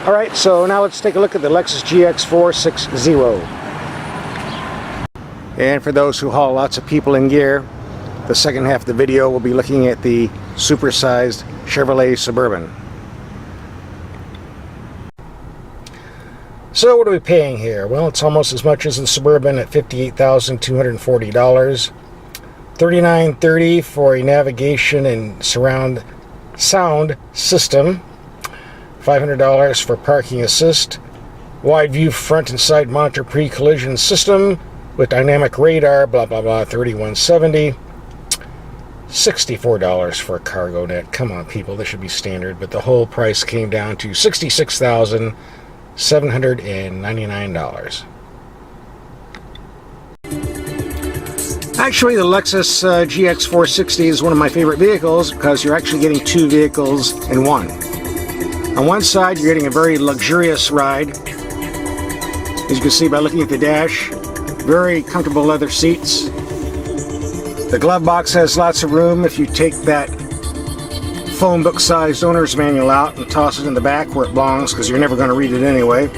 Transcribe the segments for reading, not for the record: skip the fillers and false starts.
Alright, so now let's take a look at the Lexus GX460. And for those who haul lots of people and gear, the second half of the video will be looking at the supersized Chevrolet Suburban. So what are we paying here? Well, it's almost as much as the Suburban at $58,240. $39.30 for a navigation and surround sound system. $500 for parking assist. Wide view front and side monitor pre-collision system with dynamic radar, blah blah blah, $31.70. $64 for a cargo net. Come on people, this should be standard, but the whole price came down to $66,799. Actually, the Lexus GX460 is one of my favorite vehicles because you're actually getting two vehicles in one. On one side, you're getting a very luxurious ride. As you can see by looking at the dash, very comfortable leather seats. The glove box has lots of room if you take that phone book-sized owner's manual out and toss it in the back where it belongs, because you're never going to read it anyway,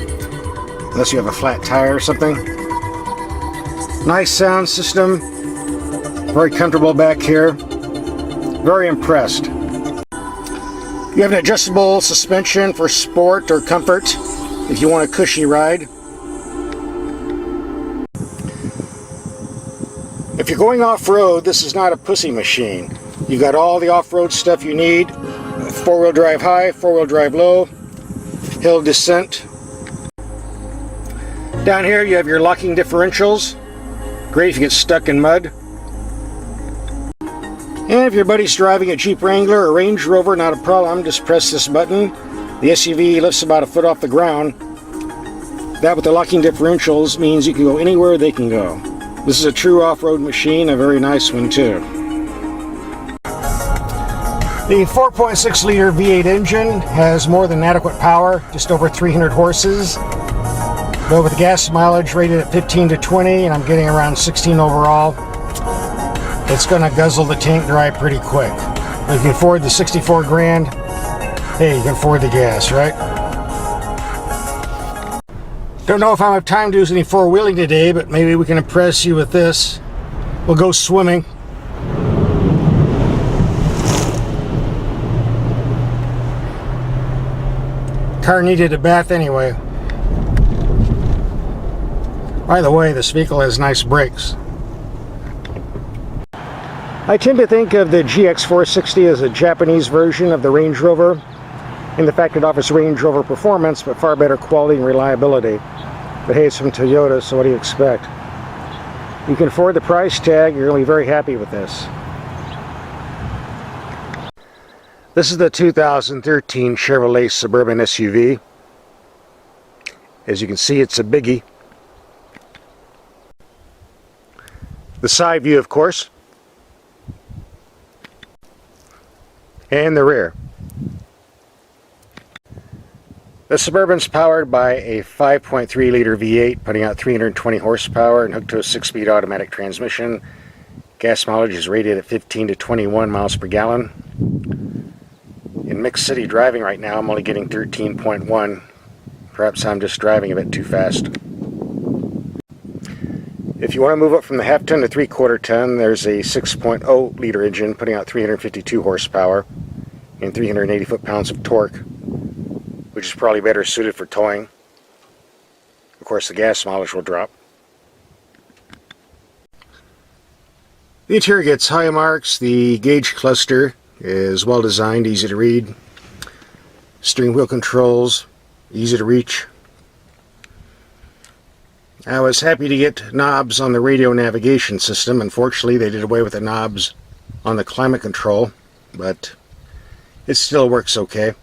unless you have a flat tire or something. Nice sound system, very comfortable back here. Very impressed. You have an adjustable suspension for sport or comfort if you want a cushy ride. If you're going off-road, this is not a pussy machine. You've got all the off-road stuff you need. Four-wheel drive high, four-wheel drive low, hill descent. Down here you have your locking differentials. Great if you get stuck in mud. And if your buddy's driving a Jeep Wrangler or Range Rover, not a problem. Just press this button. The SUV lifts about a foot off the ground. That with the locking differentials means you can go anywhere they can go. This is a true off-road machine, a very nice one too. The 4.6 liter V8 engine has more than adequate power, just over 300 horses. But with the gas mileage rated at 15 to 20, and I'm getting around 16 overall, it's going to guzzle the tank dry pretty quick. If you can afford the 64 grand, hey, you can afford the gas, right? Don't know if I have time to do any four-wheeling today, but maybe we can impress you with this. We'll go swimming. Car needed a bath anyway. By the way, this vehicle has nice brakes. I tend to think of the GX460 as a Japanese version of the Range Rover, in the fact it offers Range Rover performance but far better quality and reliability. But hey, it's from Toyota, so what do you expect? You can afford the price tag, you're going to be very happy with this. This is the 2013 Chevrolet Suburban SUV. As you can see, it's a biggie. The side view, of course. And the rear. The Suburban's powered by a 5.3 liter V8 putting out 320 horsepower and hooked to a 6-speed automatic transmission. Gas mileage is rated at 15 to 21 miles per gallon. In mixed city driving right now, I'm only getting 13.1. Perhaps I'm just driving a bit too fast. If you want to move up from the half ton to 3/4 ton, there's a 6.0 liter engine putting out 352 horsepower and 380 foot-pounds of torque, which is probably better suited for towing. Of course, the gas mileage will drop. The interior gets high marks. The gauge cluster is well designed, easy to read. Steering wheel controls, easy to reach. I was happy to get knobs on the radio navigation system. Unfortunately, they did away with the knobs on the climate control, but it still works okay.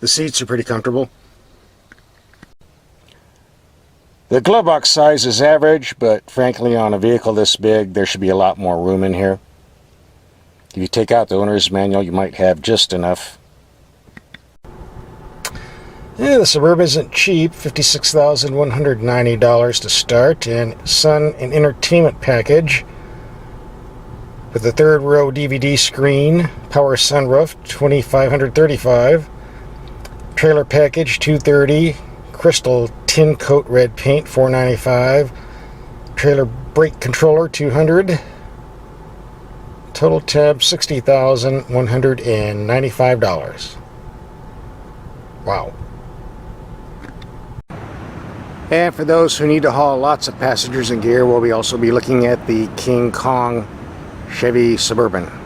The seats are pretty comfortable. The glove box size is average, but frankly on a vehicle this big there should be a lot more room in here. If you take out the owner's manual, you might have just enough. Yeah, the Suburban isn't cheap, $56,190 to start, and Sun and Entertainment package with the third row DVD screen, power sunroof, $2,535. Trailer package $230. Crystal tin coat red paint $495. Trailer brake controller $200. Total tab $60,195. Wow. And for those who need to haul lots of passengers and gear, we'll also be looking at the King Kong Chevy Suburban.